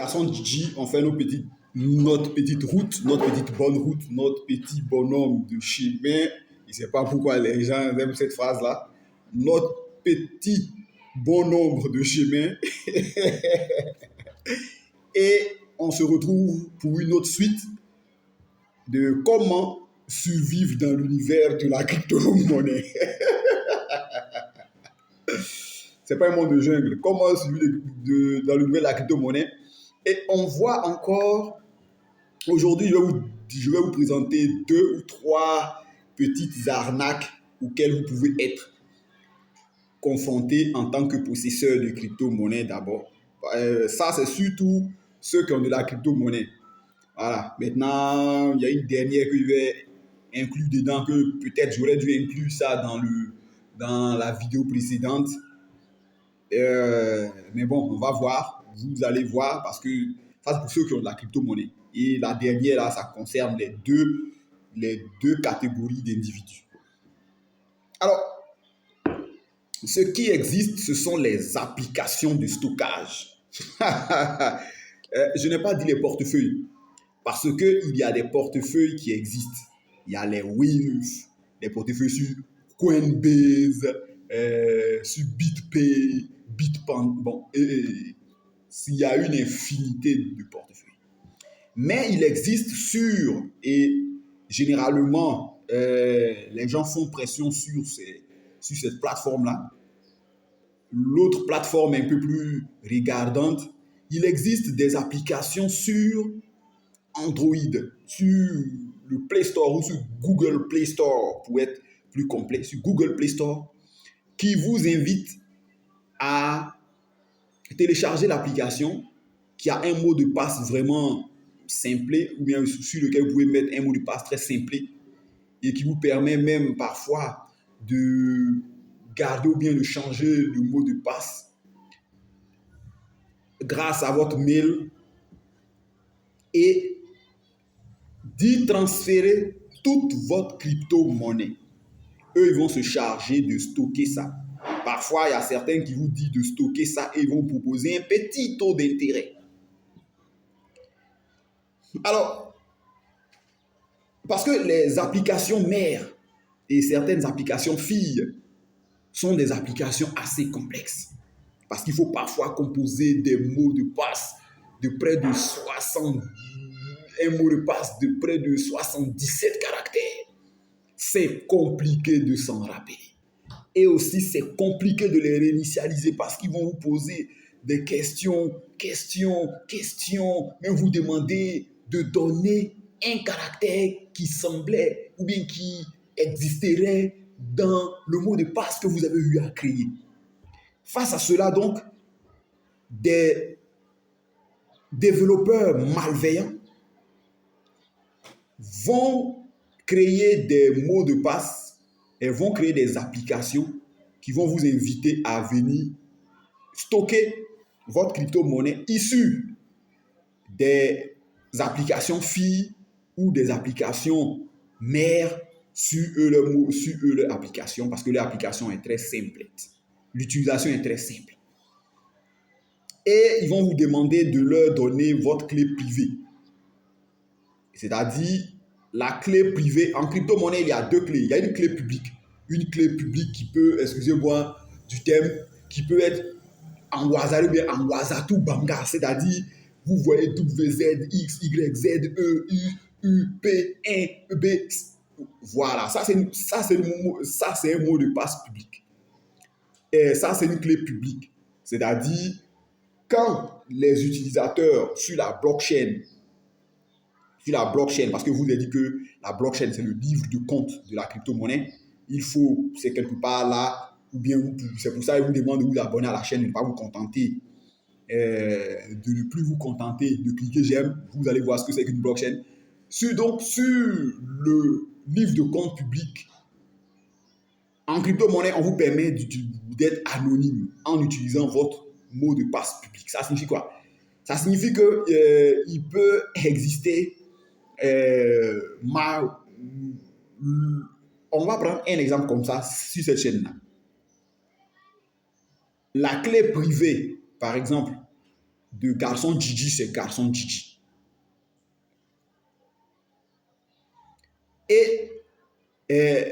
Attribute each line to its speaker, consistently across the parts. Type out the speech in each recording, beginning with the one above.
Speaker 1: garçon Gigi, on fait notre petite route, notre petite bonne route, notre petit bonhomme de chemin. Je ne sais pas pourquoi les gens aiment cette phrase-là. Notre petit bon nombre de chemin. Et on se retrouve pour une autre suite de comment survivre dans l'univers de la crypto-monnaie. C'est pas un monde de jungle. Comment survivre dans l'univers de la crypto-monnaie. Et on voit encore, aujourd'hui, je vais vous présenter 2 ou 3 petites arnaques auxquelles vous pouvez être confronté en tant que possesseur de crypto-monnaie d'abord. Ça, c'est surtout ceux qui ont de la crypto-monnaie. Voilà. Maintenant, il y a une dernière que je vais inclure dedans, que peut-être j'aurais dû inclure ça dans la vidéo précédente. Mais bon, on va voir. Vous allez voir parce que ça, c'est pour ceux qui ont de la crypto-monnaie. Et la dernière, là, ça concerne les deux catégories d'individus. Alors, ce qui existe, ce sont les applications de stockage. Je n'ai pas dit les portefeuilles, parce qu'il y a des portefeuilles qui existent. Il y a les Wave, les portefeuilles sur Coinbase, sur BitPay, Bitpanda. Bon, il y a une infinité de portefeuilles. Mais il existe et généralement, les gens font pression sur cette plateforme-là. L'autre plateforme un peu plus regardante, il existe des applications sur Android, sur le Play Store ou sur Google Play Store, pour être plus complet, sur Google Play Store, qui vous invitent à télécharger l'application qui a un mot de passe vraiment simple, ou bien sur lequel vous pouvez mettre un mot de passe très simple et qui vous permet même parfois de garder ou bien de changer le mot de passe grâce à votre mail et d'y transférer toute votre crypto-monnaie. Eux, ils vont se charger de stocker ça. Parfois, il y a certains qui vous disent de stocker ça et ils vont proposer un petit taux d'intérêt. Alors, parce que les applications mères et certaines applications filles sont des applications assez complexes. Parce qu'il faut parfois composer des mots de passe de près de 60, un mot de passe de près de 77 caractères. C'est compliqué de s'en rappeler. Et aussi, c'est compliqué de les réinitialiser parce qu'ils vont vous poser des questions, mais vous demander de donner un caractère qui semblait ou bien qui existerait dans le mot de passe que vous avez eu à créer. Face à cela, donc, des développeurs malveillants vont créer des mots de passe et vont créer des applications qui vont vous inviter à venir stocker votre crypto-monnaie issue des applications filles ou des applications mères sur leur application, parce que leur application est très simple. L'utilisation est très simple. Et ils vont vous demander de leur donner votre clé privée. C'est-à-dire, la clé privée, en crypto-monnaie, il y a 2 clés. Il y a une clé publique. Une clé publique qui peut, excusez-moi du terme, qui peut être en Wazari ou bien en Wazatou Banga. C'est-à-dire, vous voyez WZ, X, Y, Z, E, U, P, 1, B. Voilà, ça c'est un mot de passe public. Et ça, c'est une clé publique. C'est-à-dire, quand les utilisateurs sur la blockchain, parce que vous avez dit que la blockchain, c'est le livre de compte de la crypto-monnaie, c'est quelque part là, ou bien c'est pour ça qu'ils vous demandent de vous abonner à la chaîne, de ne pas vous contenter, de ne plus vous contenter de cliquer j'aime, vous allez voir ce que c'est qu'une blockchain. Sur le livre de compte public, en crypto-monnaie, on vous permet d'être anonyme en utilisant votre mot de passe public. Ça signifie quoi? Ça signifie qu'il peut exister on va prendre un exemple comme ça sur cette chaîne-là. La clé privée, par exemple, de garçon Gigi, c'est garçon Gigi. Et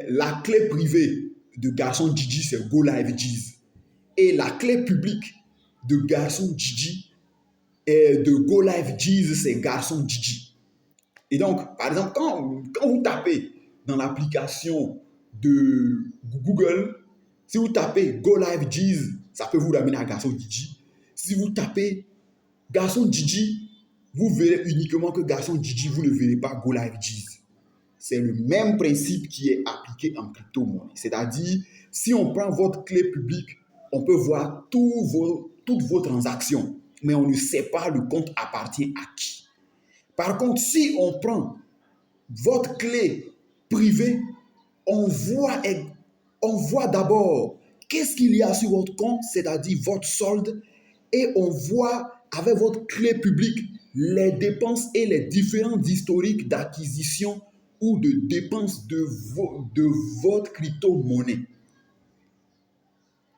Speaker 1: la clé privée de garçon Gigi, c'est Go Live Jeez. Et la clé publique de garçon Gigi et de Go Live Jeez, c'est garçon Gigi. Et donc, par exemple, quand vous tapez dans l'application de Google, si vous tapez Go Live Jeez, ça peut vous ramener à garçon Gigi. Si vous tapez garçon Gigi, vous verrez uniquement que garçon Gigi, vous ne verrez pas Go Live Jeez. C'est le même principe qui est appliqué en crypto-monnaie. C'est-à-dire, si on prend votre clé publique, on peut voir toutes vos transactions, mais on ne sait pas le compte appartient à qui. Par contre, si on prend votre clé privée, on voit d'abord qu'est-ce qu'il y a sur votre compte, c'est-à-dire votre solde, et on voit avec votre clé publique les dépenses et les différents historiques d'acquisition ou de dépenses de votre crypto-monnaie.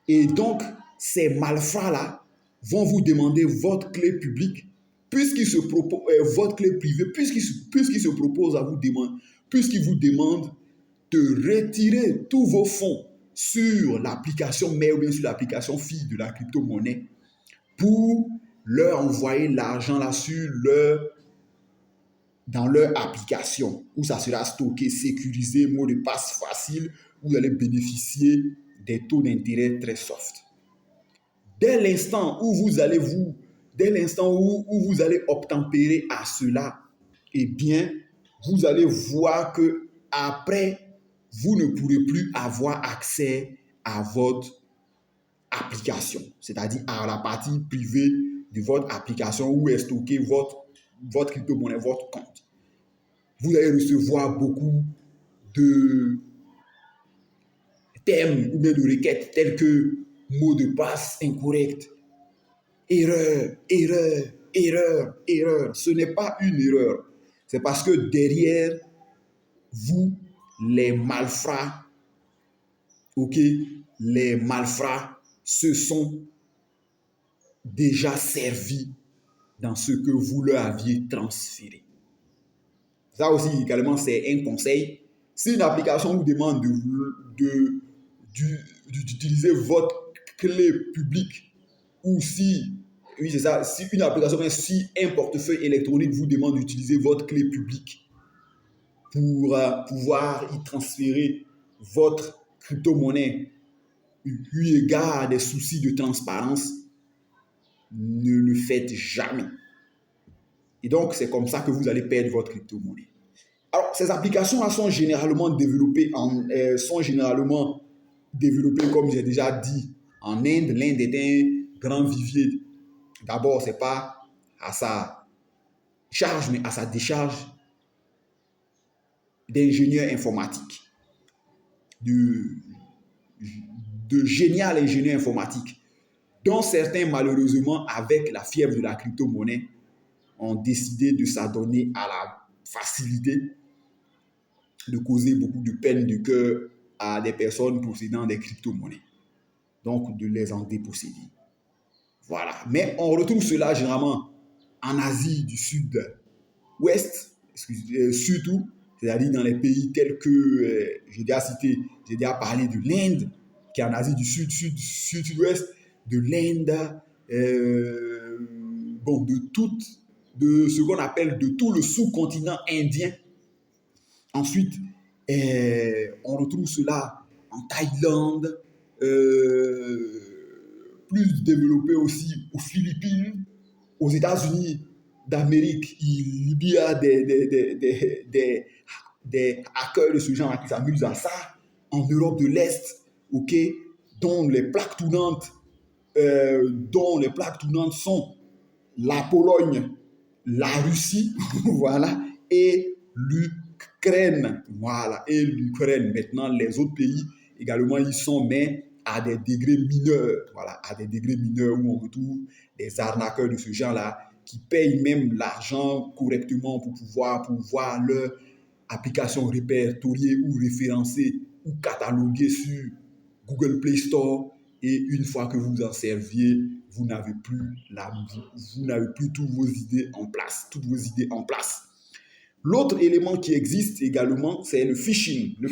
Speaker 1: Et donc, ces malfrats-là vont vous demander votre clé publique, votre clé privée, puisqu'ils se proposent à vous demander, puisqu'ils vous demandent de retirer tous vos fonds sur l'application mère ou bien sur l'application fille de la crypto-monnaie pour leur envoyer l'argent là dans leur application où ça sera stocké, sécurisé, mot de passe facile, où vous allez bénéficier des taux d'intérêt très soft. Dès l'instant où vous allez obtempérer à cela, eh bien, vous allez voir que après, vous ne pourrez plus avoir accès à votre application, c'est-à-dire à la partie privée de votre application où est stocké votre crypto-monnaie, votre compte. Vous allez recevoir beaucoup de thèmes ou bien de requêtes telles que mot de passe incorrect, erreur. Ce n'est pas une erreur. C'est parce que derrière vous, les malfrats, les malfrats se sont déjà servis dans ce que vous leur aviez transféré. Ça aussi, également, c'est un conseil. Si une application vous demande d'utiliser votre clé publique, ou si une application, si un portefeuille électronique vous demande d'utiliser votre clé publique pour pouvoir y transférer votre crypto-monnaie, eu égard à des soucis de transparence, ne le faites jamais. Et donc, c'est comme ça que vous allez perdre votre crypto-monnaie. Alors, ces applications sont généralement développées, comme j'ai déjà dit, en Inde. L'Inde est un grand vivier. D'abord, ce n'est pas à sa charge, mais à sa décharge d'ingénieurs informatiques, de génial ingénieurs informatiques, dont certains, malheureusement, avec la fièvre de la crypto-monnaie, ont décidé de s'adonner à la facilité de causer beaucoup de peine de cœur à des personnes possédant des crypto-monnaies. Donc, de les en déposséder. Voilà. Mais on retrouve cela généralement en Asie du Sud-Ouest, surtout, c'est-à-dire dans les pays tels que, j'ai déjà parlé de l'Inde, qui est en Asie du Sud-Ouest, de l'Inde, de ce qu'on appelle de tout le sous-continent indien. Ensuite, on retrouve cela en Thaïlande, plus développé aussi aux Philippines, aux États-Unis d'Amérique. Il y a des hackers de ce genre qui s'amusent à ça. En Europe de l'Est, dont les plaques tournantes sont la Pologne, la Russie, voilà, et l'Ukraine, voilà, et l'Ukraine. Maintenant, les autres pays également y sont, mais à des degrés mineurs, voilà, à des degrés mineurs où on retrouve des arnaqueurs de ce genre-là qui payent même l'argent correctement pour pouvoir voir leur application répertoriée ou référencée ou cataloguée sur Google Play Store. Et une fois que vous en serviez, vous n'avez plus toutes vos idées en place. L'autre élément qui existe également, c'est le phishing. Le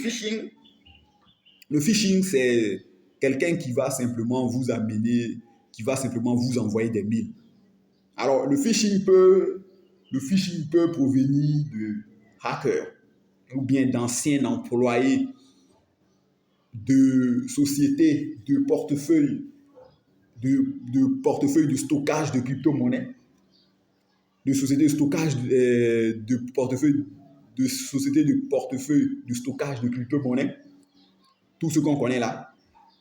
Speaker 1: phishing, c'est quelqu'un qui va simplement vous envoyer des mails. Alors, le phishing peut provenir de hackers ou bien d'anciens employés de sociétés de portefeuille de stockage de crypto-monnaies, de sociétés de stockage de portefeuille de sociétés de portefeuille de stockage de crypto-monnaies, tout ce qu'on connaît là,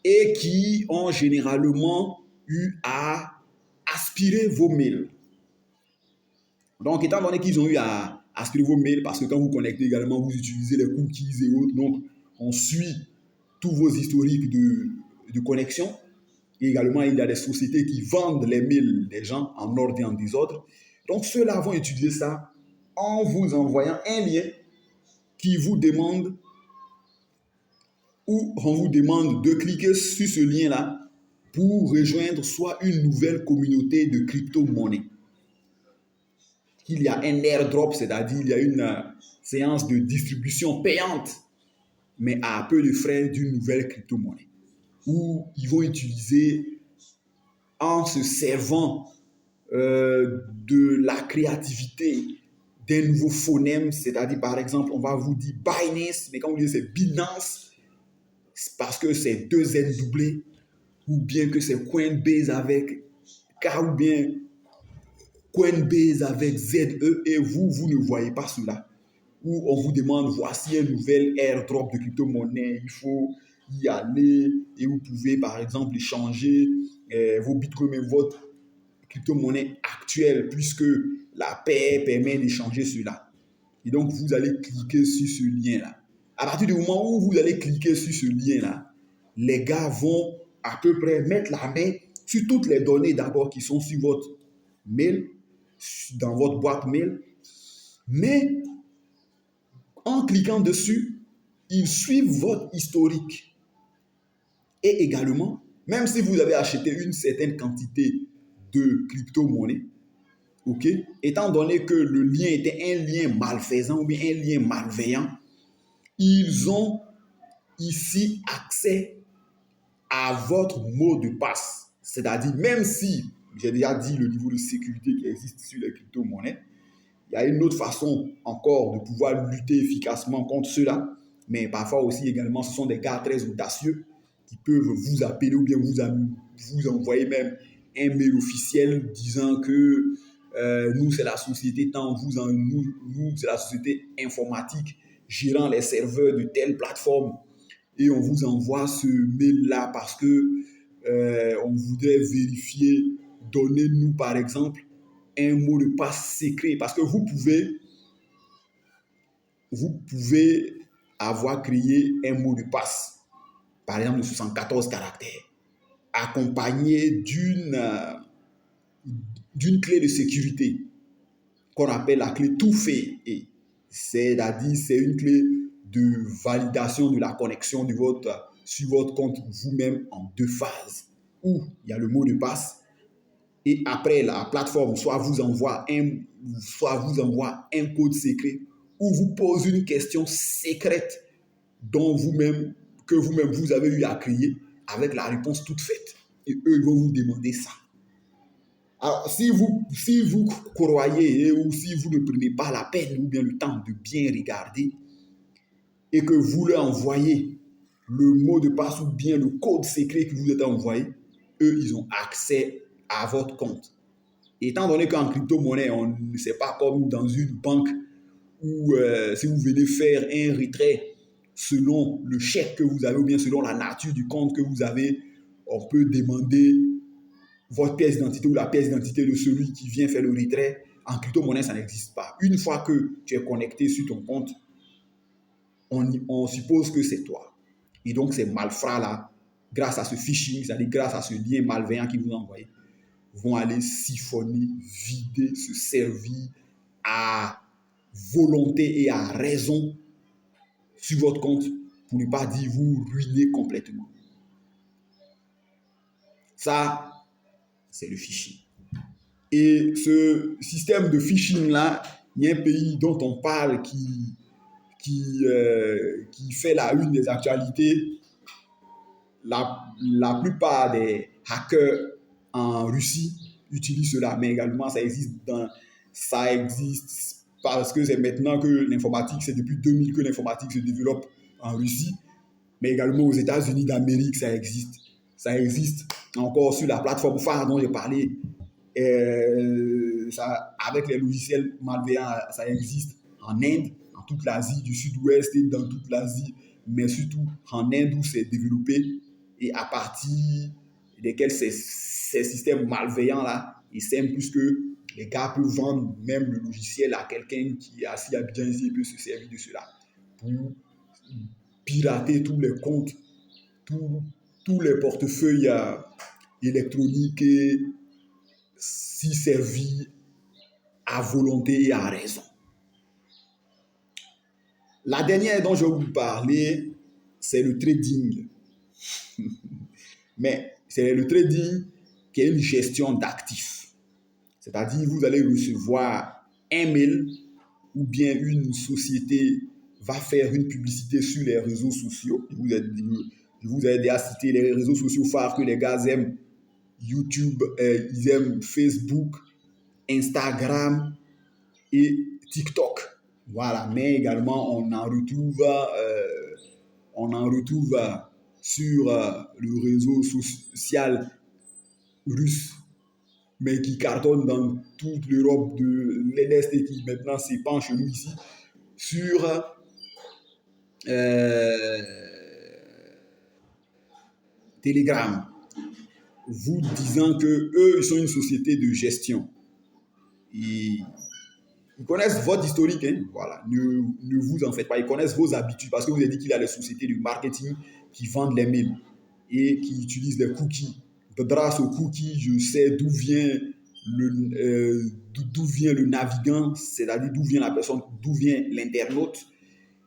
Speaker 1: et qui ont généralement eu à aspirer vos mails. Donc, étant donné qu'ils ont eu à aspirer vos mails, parce que quand vous connectez également, vous utilisez les cookies et autres, donc on suit tous vos historiques de connexion. Et également, il y a des sociétés qui vendent les mails des gens en ordre et en désordre. Donc, ceux-là vont utiliser ça en vous envoyant un lien qui vous demande ou on vous demande de cliquer sur ce lien-là pour rejoindre soit une nouvelle communauté de crypto-monnaies. Il y a un airdrop, c'est-à-dire il y a une séance de distribution payante, mais à peu de frais d'une nouvelle crypto-monnaie, où ils vont utiliser, en se servant de la créativité d'un nouveau phonème, c'est-à-dire par exemple, on va vous dire Binance, mais quand vous dites c'est Binance, c'est parce que c'est 2 N doublés, ou bien que c'est Coinbase avec K, ou bien Coinbase avec ZE, et vous ne voyez pas cela. Où on vous demande, voici un nouvel airdrop de crypto-monnaie, il faut y aller, et vous pouvez par exemple échanger vos bitcoins et votre crypto-monnaie actuelle, puisque la paix permet d'échanger cela. Et donc, vous allez cliquer sur ce lien-là. À partir du moment où vous allez cliquer sur ce lien-là, les gars vont à peu près mettre la main sur toutes les données d'abord qui sont sur votre mail, dans votre boîte mail. Mais en cliquant dessus, ils suivent votre historique. Et également, même si vous avez acheté une certaine quantité de crypto-monnaie, ok, étant donné que le lien était un lien malfaisant ou bien un lien malveillant, ils ont ici accès à votre mot de passe. C'est-à-dire, même si, j'ai déjà dit le niveau de sécurité qui existe sur les crypto-monnaies, il y a une autre façon encore de pouvoir lutter efficacement contre cela. Mais parfois aussi également, ce sont des gars très audacieux qui peuvent vous appeler ou bien vous envoyer même un mail officiel disant que nous, c'est la société tant, nous, c'est la société informatique gérant les serveurs de telle plateforme. Et on vous envoie ce mail-là parce que on voudrait vérifier, donnez-nous par exemple un mot de passe secret, parce que vous pouvez avoir créé un mot de passe, par exemple de 74 caractères, accompagné d'une clé de sécurité qu'on appelle la clé two-phase. C'est-à-dire, c'est une clé de validation de la connexion sur votre compte vous-même en 2 phases, où il y a le mot de passe. Et après, la plateforme soit vous envoie un code secret ou vous pose une question secrète que vous-même vous avez eu à créer avec la réponse toute faite. Et eux, ils vont vous demander ça. Alors, si vous croyez ou si vous ne prenez pas la peine ou bien le temps de bien regarder et que vous leur envoyez le mot de passe ou bien le code secret que vous êtes envoyé, eux, ils ont accès à votre compte. Étant donné qu'en crypto-monnaie, on ne sait pas comme dans une banque où si vous venez faire un retrait selon le chèque que vous avez ou bien selon la nature du compte que vous avez, on peut demander votre pièce d'identité ou la pièce d'identité de celui qui vient faire le retrait. En crypto-monnaie, ça n'existe pas. Une fois que tu es connecté sur ton compte, on suppose que c'est toi. Et donc, ces malfrats-là, grâce à ce phishing, c'est-à-dire grâce à ce lien malveillant qu'ils vous ont envoyé, vont aller siphonner, vider, se servir à volonté et à raison sur votre compte, pour ne pas dire vous ruiner complètement. Ça, c'est le phishing. Et ce système de phishing-là, il y a un pays dont on parle qui fait la une des actualités. La plupart des hackers en Russie utilisent cela, mais également ça existe parce que c'est maintenant que l'informatique, c'est depuis 2000 que l'informatique se développe en Russie, mais également aux États-Unis d'Amérique, ça existe. Ça existe encore sur la plateforme phare dont j'ai parlé. Avec les logiciels malveillants, ça existe en Inde, en toute l'Asie du Sud-Ouest et dans toute l'Asie, mais surtout en Inde où c'est développé et à partir desquels ces systèmes malveillants-là, ils s'aiment puisque les gars peuvent vendre même le logiciel à quelqu'un qui est assis à bien ici et peut se servir de cela pour pirater tous les comptes, tous les portefeuilles électroniques et s'y servir à volonté et à raison. La dernière dont je vais vous parler, c'est le trading. Mais c'est le trading qui est une gestion d'actifs. C'est-à-dire, vous allez recevoir un mail ou bien une société va faire une publicité sur les réseaux sociaux. Je vous ai déjà cité les réseaux sociaux phares que les gars aiment. YouTube, ils aiment Facebook, Instagram et TikTok. Voilà, mais également on en retrouve sur le réseau social russe, mais qui cartonne dans toute l'Europe de l'Est et qui maintenant s'épanche chez nous ici, sur Telegram, vous disant que eux, ils sont une société de gestion. Et ils connaissent votre historique, hein? Voilà. Ne vous en faites pas. Ils connaissent vos habitudes parce que vous avez dit qu'il y a des sociétés de marketing qui vendent les mails et qui utilisent des cookies. Grâce aux cookies, je sais d'où vient le navigant, c'est-à-dire d'où vient la personne, d'où vient l'internaute,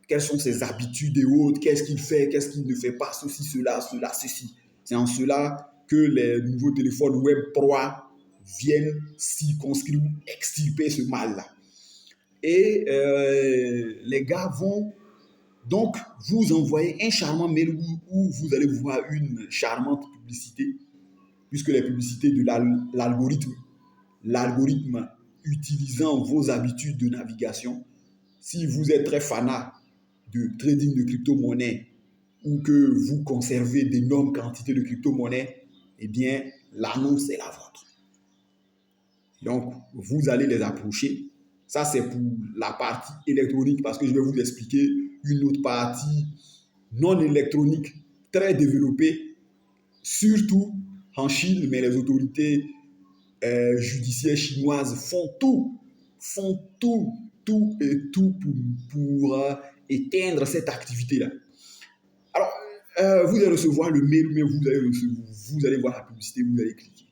Speaker 1: quelles sont ses habitudes et autres, qu'est-ce qu'il fait, qu'est-ce qu'il ne fait pas, ceci, cela, ceci. C'est en cela que les nouveaux téléphones Web 3 viennent circonscrire, extirper ce mal-là. Et les gars vont donc vous envoyer un charmant mail où vous allez voir une charmante publicité, puisque les publicités de l'algorithme utilisant vos habitudes de navigation, si vous êtes très fanat de trading de crypto-monnaie ou que vous conservez d'énormes quantités de crypto-monnaie, eh bien, l'annonce est la vôtre. Donc, vous allez les approcher. Ça, c'est pour la partie électronique parce que je vais vous expliquer une autre partie non électronique très développée, surtout en Chine, mais les autorités judiciaires chinoises font tout pour éteindre cette activité-là. Alors, vous allez recevoir le mail, mais vous allez voir la publicité, vous allez cliquer.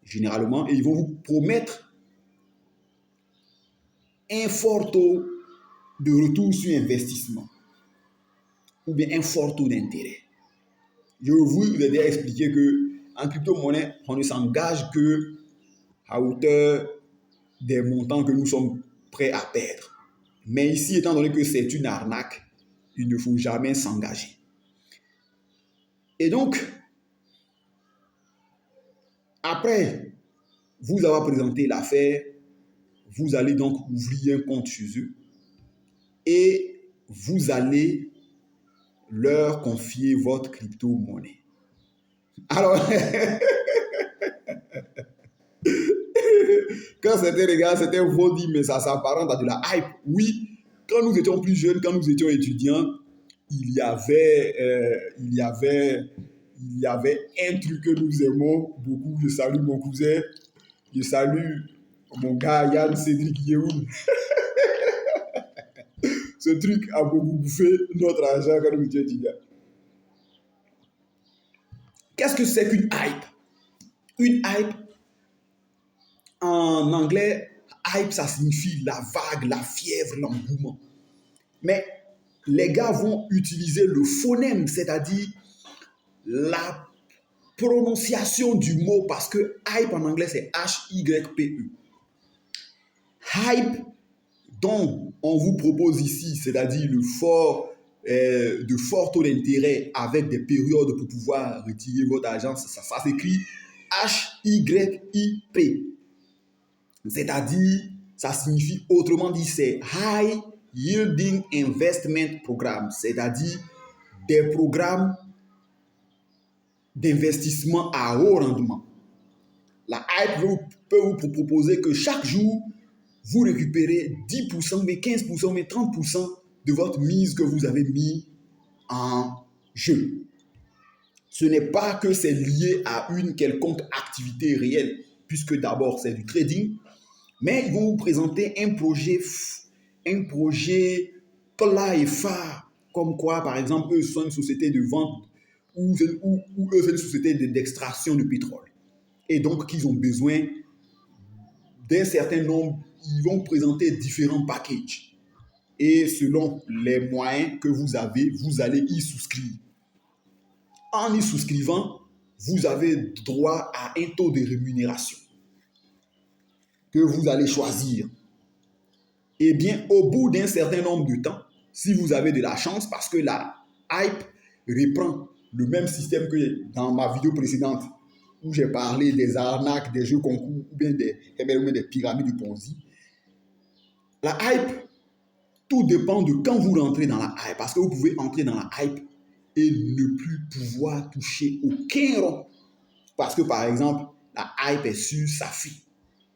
Speaker 1: Généralement, et ils vont vous promettre un fort taux de retour sur investissement ou bien un fort taux d'intérêt. Je vous ai déjà expliqué qu'en crypto-monnaie, on ne s'engage que à hauteur des montants que nous sommes prêts à perdre. Mais ici, étant donné que c'est une arnaque, il ne faut jamais s'engager. Et donc, après vous avoir présenté l'affaire, vous allez donc ouvrir un compte chez eux et vous allez leur confier votre crypto-monnaie. Alors, quand c'était les gars, c'était vous dit, mais ça s'apparente à de la hype. Oui, quand nous étions plus jeunes, quand nous étions étudiants, il y avait un truc que nous aimons beaucoup. Je salue mon cousin, je salue mon gars Yann Cédric Yehoun. Ce truc a beaucoup bouffé notre argent quand nous étions étudiants. Qu'est-ce que c'est qu'une hype? Une hype, en anglais, hype, ça signifie la vague, la fièvre, l'engouement. Mais les gars vont utiliser le phonème, c'est-à-dire prononciation du mot, parce que hype en anglais c'est H-Y-P-E. Hype dont on vous propose ici, c'est-à-dire de fort taux d'intérêt avec des périodes pour pouvoir retirer votre argent, ça s'écrit H-Y-I-P. C'est-à-dire, ça signifie, autrement dit, c'est High Yielding Investment Program, c'est-à-dire des programmes d'investissement à haut rendement. La hype peut vous proposer que chaque jour, vous récupérez 10%, mais 15%, mais 30% de votre mise que vous avez mis en jeu. Ce n'est pas que c'est lié à une quelconque activité réelle, puisque d'abord c'est du trading, mais ils vont vous présenter un projet plat et phare, comme quoi, par exemple, eux sont une société de vente ou eux c'est une société d'extraction de pétrole. Et donc, qu'ils ont besoin d'un certain nombre, ils vont présenter différents packages. Et selon les moyens que vous avez, vous allez y souscrire. En y souscrivant, vous avez droit à un taux de rémunération que vous allez choisir. Et bien, au bout d'un certain nombre de temps, si vous avez de la chance, parce que la hype reprend le même système que dans ma vidéo précédente, où j'ai parlé des arnaques, des jeux concours, ou bien des pyramides de Ponzi. La hype, tout dépend de quand vous rentrez dans la hype, parce que vous pouvez entrer dans la hype et ne plus pouvoir toucher aucun rond. Parce que, par exemple, la hype est sur Safi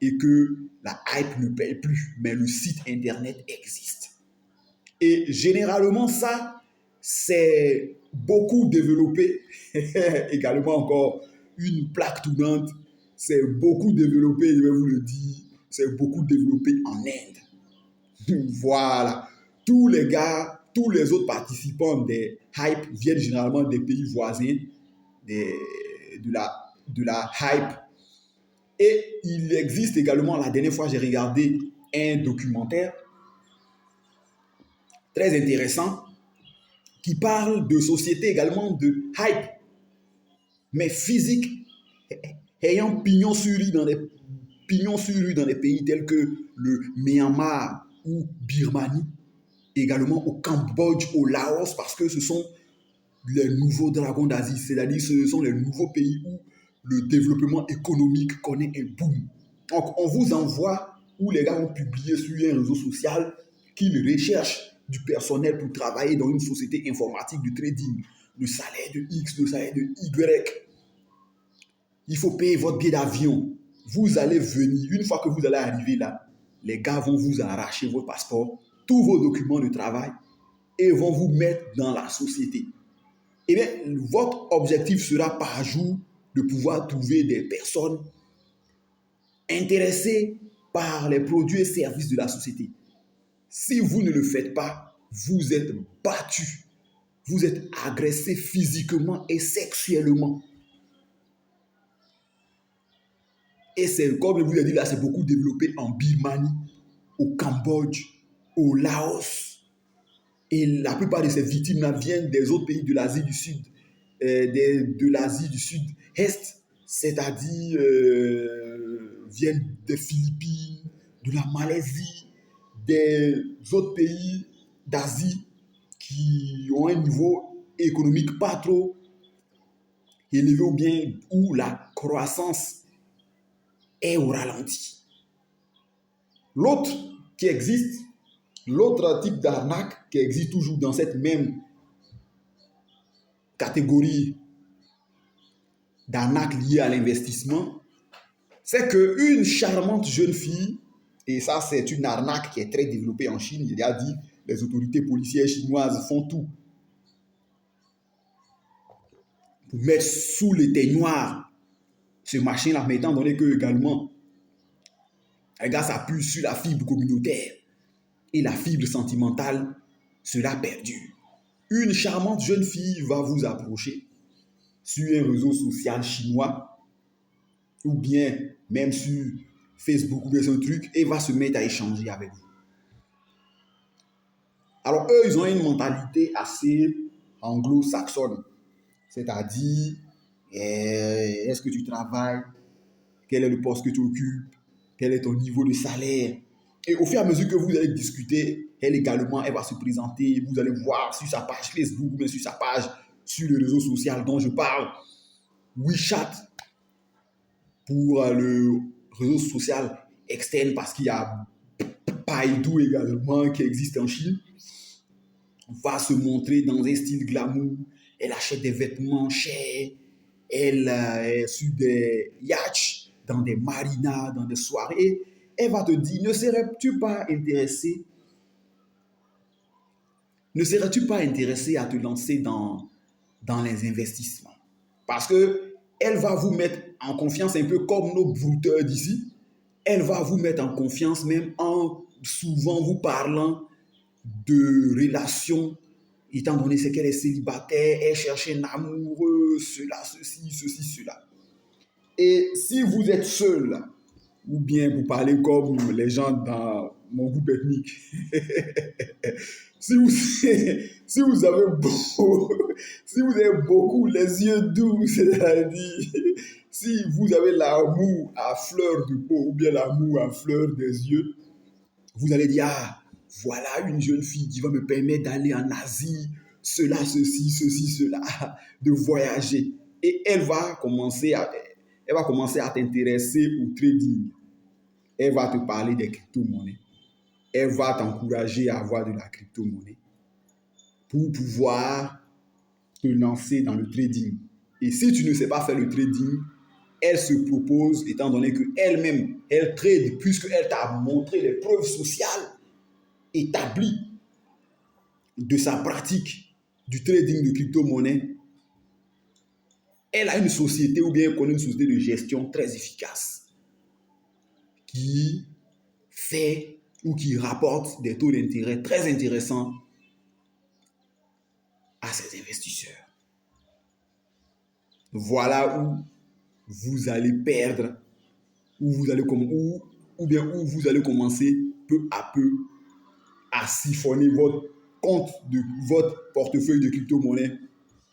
Speaker 1: et que la hype ne paye plus, mais le site internet existe. Et généralement, ça, c'est beaucoup développé. Également encore, une plaque tournante, c'est beaucoup développé, je vais vous le dire, c'est beaucoup développé en Inde. Voilà. Tous les gars, tous les autres participants des hype viennent généralement des pays voisins de la hype. Et il existe également, la dernière fois j'ai regardé un documentaire très intéressant qui parle de sociétés également de hype, mais physique, ayant pignon sur rue dans des pays tels que le Myanmar ou Birmanie, également au Cambodge, au Laos, parce que ce sont les nouveaux dragons d'Asie, c'est-à-dire ce sont les nouveaux pays où le développement économique connaît un boom. Donc, on vous envoie, où les gars ont publié sur un réseau social qu'ils recherchent du personnel pour travailler dans une société informatique de trading. Le salaire de X, le salaire de Y. Il faut payer votre billet d'avion. Vous allez venir, une fois que vous allez arriver là, les gars vont vous arracher votre passeport, tous vos documents de travail et vont vous mettre dans la société. Eh bien, votre objectif sera par jour de pouvoir trouver des personnes intéressées par les produits et services de la société. Si vous ne le faites pas, vous êtes battu, vous êtes agressé physiquement et sexuellement. Et c'est, comme je vous l'ai dit là, c'est beaucoup développé en Birmanie, au Cambodge, au Laos. Et la plupart de ces victimes-là viennent des autres pays de l'Asie du Sud, de l'Asie du Sud-Est, c'est-à-dire viennent des Philippines, de la Malaisie, des autres pays d'Asie qui ont un niveau économique pas trop élevé ou bien où la croissance est au ralenti. L'autre type d'arnaque qui existe toujours dans cette même catégorie d'arnaque liée à l'investissement, c'est qu'une charmante jeune fille, et ça c'est une arnaque qui est très développée en Chine, il a dit, les autorités policières chinoises font tout pour mettre sous l'éteignoir ce machin-là, mais étant donné que également, les gars s'appuient sur la fibre communautaire et la fibre sentimentale sera perdue. Une charmante jeune fille va vous approcher sur un réseau social chinois ou bien même sur Facebook ou bien sur un truc et va se mettre à échanger avec vous. Alors eux, ils ont une mentalité assez anglo-saxonne, c'est-à-dire Est-ce que tu travailles? Quel est le poste que tu occupes? Quel est ton niveau de salaire? Et au fur et à mesure que vous allez discuter, elle va se présenter. Vous allez voir sur sa page Facebook ou bien sur sa page sur le réseau social dont je parle, WeChat, pour le réseau social externe, parce qu'il y a Baidu également qui existe en Chine, va se montrer dans un style glamour. Elle achète des vêtements chers. Elle est sur des yachts, dans des marinas, dans des soirées. Elle va te dire, ne serais-tu pas intéressé à te lancer dans les investissements? Parce que elle va vous mettre en confiance, un peu comme nos brouteurs d'ici. Elle va vous mettre en confiance même en souvent vous parlant de relations, étant donné ce qu'elle est célibataire, elle cherche un amoureux, cela, ceci, ceci, cela. Et si vous êtes seul, ou bien vous parlez comme les gens dans mon groupe ethnique, si vous, si vous avez beaucoup les yeux doux, c'est-à-dire si vous avez l'amour à fleur de peau ou bien l'amour à fleur des yeux, vous allez dire, ah, voilà une jeune fille qui va me permettre d'aller en Asie, cela, ceci, ceci, cela, de voyager. Et elle va commencer à t'intéresser au trading. Elle va te parler des crypto-monnaies. Elle va t'encourager à avoir de la crypto-monnaie pour pouvoir te lancer dans le trading. Et si tu ne sais pas faire le trading, elle se propose, étant donné qu'elle-même, elle trade, puisqu'elle t'a montré les preuves sociales établies de sa pratique du trading de crypto-monnaie, elle a une société ou bien elle connaît une société de gestion très efficace qui fait ou qui rapporte des taux d'intérêt très intéressants à ses investisseurs. Voilà où vous allez perdre, où vous allez commencer peu à peu à siphonner votre compte de votre portefeuille de crypto-monnaie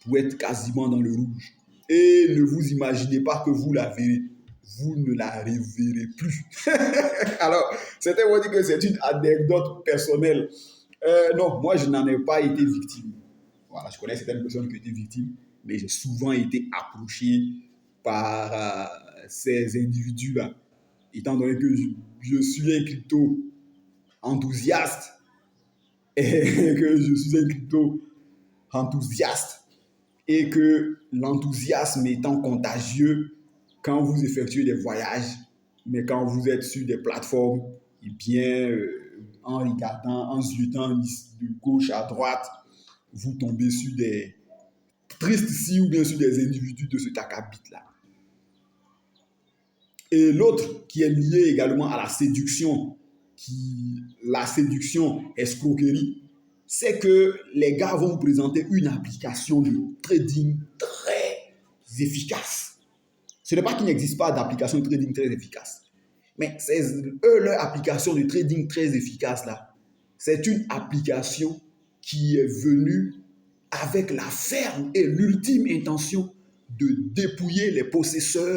Speaker 1: pour être quasiment dans le rouge. Et ne vous imaginez pas que vous la verrez. Vous ne la reverrez plus. Alors, certains vont dire que c'est une anecdote personnelle. Non, moi, je n'en ai pas été victime. Voilà, je connais certaines personnes qui ont été victimes, mais j'ai souvent été approché par ces individus-là. Étant donné que je suis un crypto enthousiaste et que je suis un crypto enthousiaste et que l'enthousiasme étant contagieux quand vous effectuez des voyages, mais quand vous êtes sur des plateformes, eh bien, en regardant, en ziotant de gauche à droite, vous tombez sur des tristes si ou bien sur des individus de ce acabit-là. Et l'autre qui est lié également à la séduction, escroquerie, c'est que les gars vont vous présenter une application de trading très efficace. Ce n'est pas qu'il n'existe pas d'application de trading très efficace, mais c'est leur application de trading très efficace là. C'est une application qui est venue avec la ferme et l'ultime intention de dépouiller les possesseurs